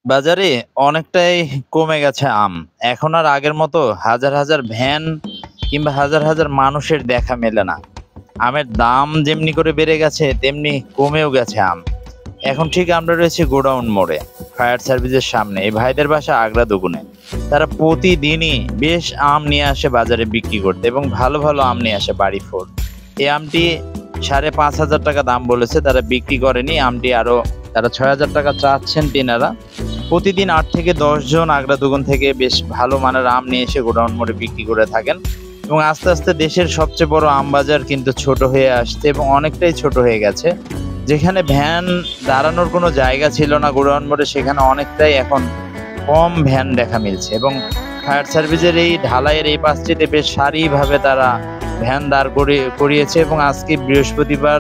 বাজারে অনেকটাই কমে গেছে আম। এখন আর আগের মতো হাজার, হাজার ভ্যান কিংবা হাজার, হাজার মানুষের দেখা মেলে না। আমের দাম যেমনি করে বেড়ে গেছে তেমনি কমেও গেছে আম। এখন ঠিক আমরা রয়েছি গোডাউন মোড়ে, ফায়ার সার্ভিসের সামনে। এই ভাইদের বাসা আগ্রা দুগুনে। তারা প্রতিদিনই বেশ আম নিয়ে আসে বাজারে বিক্রি করতে এবং ভালো, ভালো আম নিয়ে আসে বাড়ি ফোর। এই আমটি ৫,৫০০ টাকা দাম বলেছে, তারা বিক্রি করেনি। আমটি আরো তারা ৬,০০০ টাকা চাচ্ছেন তেনারা। প্রতিদিন ৮ থেকে ১০ জন আগ্রা দুগুন থেকে বেশ ভালো মানের আম নিয়ে এসে গোডাউন মোড়ে বিক্রি করে থাকেন এবং আস্তে আস্তে দেশের সবচেয়ে বড় আম বাজার কিন্তু ছোট হয়ে আসছে এবং অনেকটাই ছোট হয়ে গেছে। যেখানে ভ্যান দাঁড়ানোর কোনো জায়গা ছিল না গোডাউন মোড়ে, সেখানে অনেকটাই এখন কম ভ্যান দেখা মিলছে এবং ফায়ার সার্ভিসের এই ঢালাইয়ের এই পাশটিতে বেশ সারিভাবে তারা ভ্যান দাঁড় করিয়েছে এবং আজকে বৃহস্পতিবার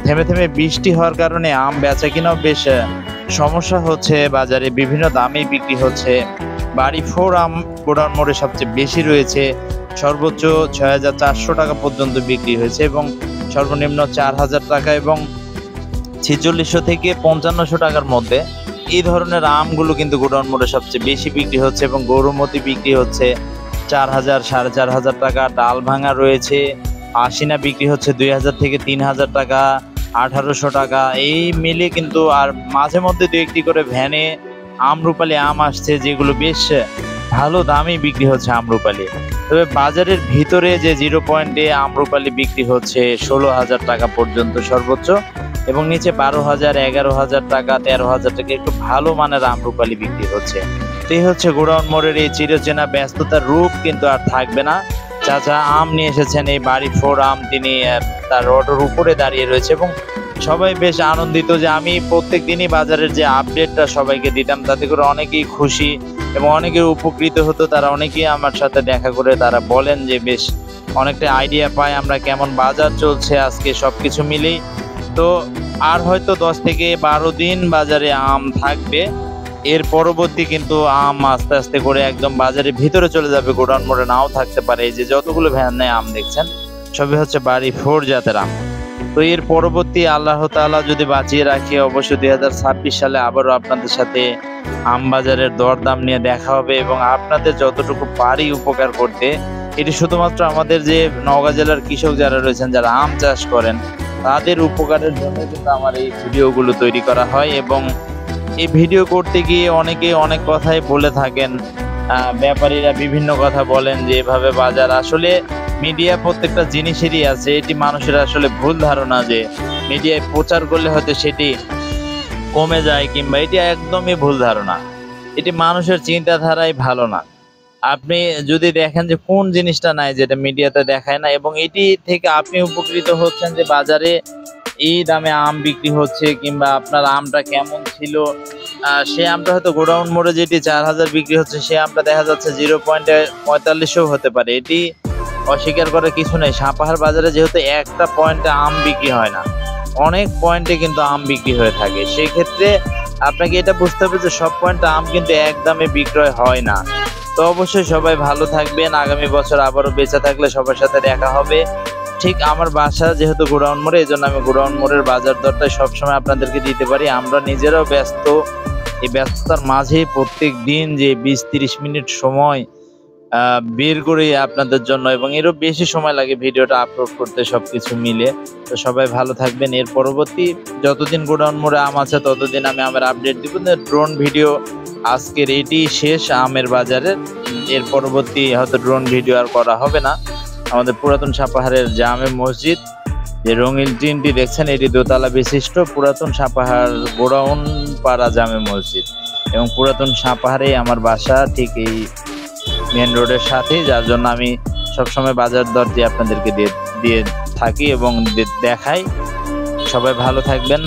থেমে থেমে বৃষ্টি হওয়ার কারণে আম বেচা কিনাও বেশ সমস্যা হচ্ছে। বাজারে বিভিন্ন দামে বিক্রি হচ্ছে। বাড়ি ফোর আম গোডাউন মোড়ে সবচেয়ে বেশি রয়েছে, সর্বোচ্চ ৬,৪০০ টাকা পর্যন্ত বিক্রি হয়েছে এবং সর্বনিম্ন ৪,০০০ টাকা এবং ৪৬০০ থেকে ৫৫০০ টাকার মধ্যে এই ধরনের আমগুলো কিন্তু গোডাউন মোড়ে সবচেয়ে বেশি বিক্রি হচ্ছে এবং গৌরমতি বিক্রি হচ্ছে ৪,০০০, ৪,৫০০ টাকা। ডাল ভাঙা রয়েছে, আশিনা বিক্রি হচ্ছে ২,০০০ থেকে ৩,০০০ টাকা, ১৮০০ টাকা। এই মিলে কিন্তু আর মাঝে মধ্যে দু একটি করে ভ্যানে আমরুপালি আম আসছে, যেগুলো বেশ ভালো দামে বিক্রি হচ্ছে আমরুপালি। তবে বাজারের ভিতরে যে 0 পয়েন্টে আমরুপালি বিক্রি হচ্ছে ১৬,০০০ টাকা পর্যন্ত সর্বোচ্চ এবং নিচে ১২,০০০, ১১,০০০ টাকা, ১৩,০০০ টাকা একটু ভালো মানের আমরুপালি বিক্রি হচ্ছে। তো এই হচ্ছে গোডাউন মোড়ের এই চিরচেনা ব্যস্ততার রূপ কিন্তু আর থাকবে না। চাচা আম নিয়ে এসেছেন, এই বাড়ি ফোর আম, তিনি তার অটোর উপরে দাঁড়িয়ে রয়েছে এবং সবাই বেশ আনন্দিত যে আমি প্রত্যেক দিনই বাজারের যে আপডেটটা সবাইকে দিতাম, তাতে করে অনেকেই খুশি এবং অনেকে উপকৃত হতো। তারা অনেকেই আমার সাথে দেখা করে তারা বলেন যে বেশ অনেকটা আইডিয়া পায় আমরা কেমন বাজার চলছে আজকে সবকিছু মিলেই। তো আর হয়তো ১০ থেকে ১২ দিন বাজারে আম থাকবে। এর পরবর্তী কিন্তু আম আস্তে আস্তে করে একদম বাজারের ভিতরে চলে যাবে, গোডাউন মোড়ে নাও থাকতে পারে। এই যে যতগুলো ভ্যানে আম দেখছেন সবই হচ্ছে বাড়ি ফোর জাতের আম। তো এর পরবর্তী আল্লাহ তাআলা যদি বাঁচিয়ে রাখে, অবশ্যই ২০২৬ সালে আবারও আপনাদের সাথে আম বাজারের দরদাম নিয়ে দেখা হবে এবং আপনাদের যতটুকু পারি উপকার করতে। এটি শুধুমাত্র আমাদের যে নওগাঁ জেলার কৃষক যারা রয়েছেন, যারা আম চাষ করেন, তাদের উপকারের জন্য কিন্তু আমার এই ভিডিওগুলো তৈরি করা হয় এবং এই ভিডিও করতে গিয়ে অনেকে অনেক কথাই বলে থাকেন। ব্যাপারীরা বিভিন্ন কথা বলেন যে এভাবে বাজার, আসলে মিডিয়া প্রত্যেকটা জিনিসেরই আছে। এটি মানুষের আসলে ভুল ধারণা যে মিডিয়ায় প্রচার করলে হয়তো সেটি কমে যায়, কিংবা এটি একদমই ভুল ধারণা। এটি মানুষের চিন্তাধারাই ভালো না। আপনি যদি দেখেন যে কোন জিনিসটা নাই যেটা মিডিয়াতে দেখায় না এবং এটি থেকে আপনি উপকৃত হচ্ছেন যে বাজারে এই দামে আম বিক্রি হচ্ছে কিংবা আপনার আমটা কেমন ছিল, সে আমটা হয়তো গোডাউন মোড়ে যেটি ৪,০০০ বিক্রি হচ্ছে সে আমটা দেখা যাচ্ছে 0 পয়েন্টে ৪৫০০ হতে পারে। এটি অস্বীকার করার কিছু নেই। সাপাহার বাজারে যেহেতু একটা পয়েন্টে আম বিক্রি হয় না, অনেক পয়েন্টে কিন্তু আম বিক্রি হয়ে থাকে। সেই ক্ষেত্রে আপনাকে এটা বুঝতে হবে যে সব পয়েন্টে আম কিন্তু এক দামে বিক্রয় হয় না। তো অবশ্যই সবাই ভালো থাকবেন। আগামী বছর আবারও বেঁচে থাকলে সবার সাথে দেখা হবে। ঠিক আমার বাসা যেহেতু গোডাউন মোড়ে, এই জন্য আমি গোডাউন মোড়ের বাজার দরটা সবসময় আপনাদেরকে দিতে পারি। আমরা নিজেরাও ব্যস্ত, এই ব্যস্ততার মাঝে প্রত্যেক দিন যে ২০-৩০ মিনিট সময় বের করে আপনাদের জন্য, এবং এরও বেশি সময় লাগে ভিডিওটা আপলোড করতে সবকিছু মিলে। তো সবাই ভালো থাকবেন। এর পরবর্তী যতদিন গোডাউন মোড়ে আম আছে ততদিন আমি আমের আপডেট দিব। ড্রোন ভিডিও আজকের এটি শেষ আমের বাজারের। এর পরবর্তী হয়তো ড্রোন ভিডিও আর করা হবে না। আমাদের পুরাতন সাপাহারের জামে মসজিদ, যে রঙিন টিনটি দেখছেন, এটি দোতলা বিশিষ্ট পুরাতন সাপাহার গোডাউন পাড়া জামে মসজিদ এবং পুরাতন সাপাহারে আমার বাসা ঠিক এই মেন রোডের সাথে, যার জন্য আমি সবসময় বাজার দর দিয়ে আপনাদেরকে দিয়ে থাকি এবং দেখাই। সবাই ভালো থাকবেন।